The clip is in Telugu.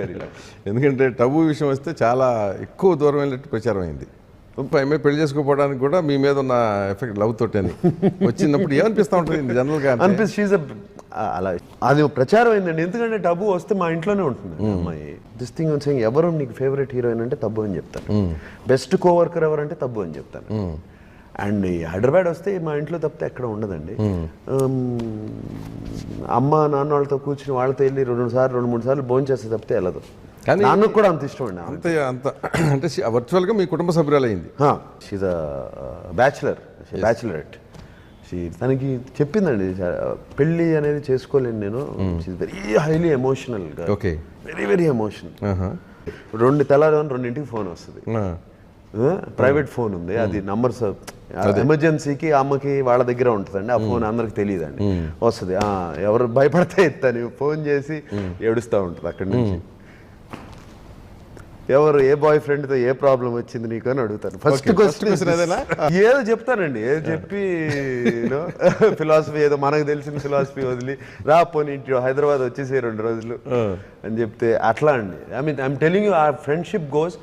వెరీ ఎందుకంటే టబు విషయం వస్తే చాలా ఎక్కువ దూరం వెళ్ళినట్టు ప్రచారం అయింది. అమ్మాయి పెళ్లి చేసుకోపోవడానికి కూడా మీ మీద ఉన్న ఎఫెక్ట్ లవ్ తోటి అని వచ్చినప్పుడు ఏమనిపిస్తూ ఉంటుంది జనరల్గా అనిపిస్తుంది అలా అది ప్రచారం అయిందండి. ఎందుకంటే టబు వస్తే మా ఇంట్లోనే ఉంటుంది అమ్మాయి. దిస్ థింగ్ సేయింగ్ ఎవరు నీకు ఫేవరెట్ హీరోయిన్ అంటే తబ్బు అని చెప్తాను. బెస్ట్ కోవర్కర్ ఎవరంటే తబ్బు అని చెప్తాను. అండ్ హైదరాబాద్ వస్తే మా ఇంట్లో తప్పితే ఎక్కడ ఉండదండి. అమ్మ నాన్న వాళ్ళతో కూర్చుని వాళ్ళతో వెళ్ళి 2-3 సార్లు భోజనం చేస్తే తప్పితే వెళ్ళదు. కానీ నాన్నకు కూడా అంత ఇష్టం అండి. అంత అంటే వర్చువల్గా మీ కుటుంబ సభ్యురాలు అయింది. షీజ్ బ్యాచులరేట్. తనకి చెప్పిందండి పెళ్ళి అనేది చేసుకోలేను నేను. షీజ్ వెరీ హైలీ ఎమోషనల్గా. Okay, very very emotional. 2 తెల్లారు 2ంటికి ఫోన్ వస్తుంది. ప్రైవేట్ ఫోన్ ఉంది, అది నంబర్స్ ఎమర్జెన్సీకి అమ్మకి వాళ్ళ దగ్గర ఉంటుందండి. ఆ ఫోన్ అందరికి తెలియదండి. వస్తుంది, ఎవరు భయపడితే ఎత్తాను ఫోన్ చేసి ఏడుస్తూ ఉంటుంది అక్కడి నుంచి. ఎవరు ఏ బాయ్ ఫ్రెండ్తో ఏ ప్రాబ్లం వచ్చింది నీకు అని అడుగుతాను. ఫస్ట్ క్వశ్చన్ ఏదో చెప్తానండి. ఏదో చెప్పి ఫిలాసఫీ ఏదో మనకు తెలిసిన ఫిలాసఫీ వదిలి రా పోనీ హైదరాబాద్ వచ్చేసి 2 రోజులు అని చెప్తే అట్లా అండి. I mean I'm telling you, ఆ ఫ్రెండ్షిప్ గోస్.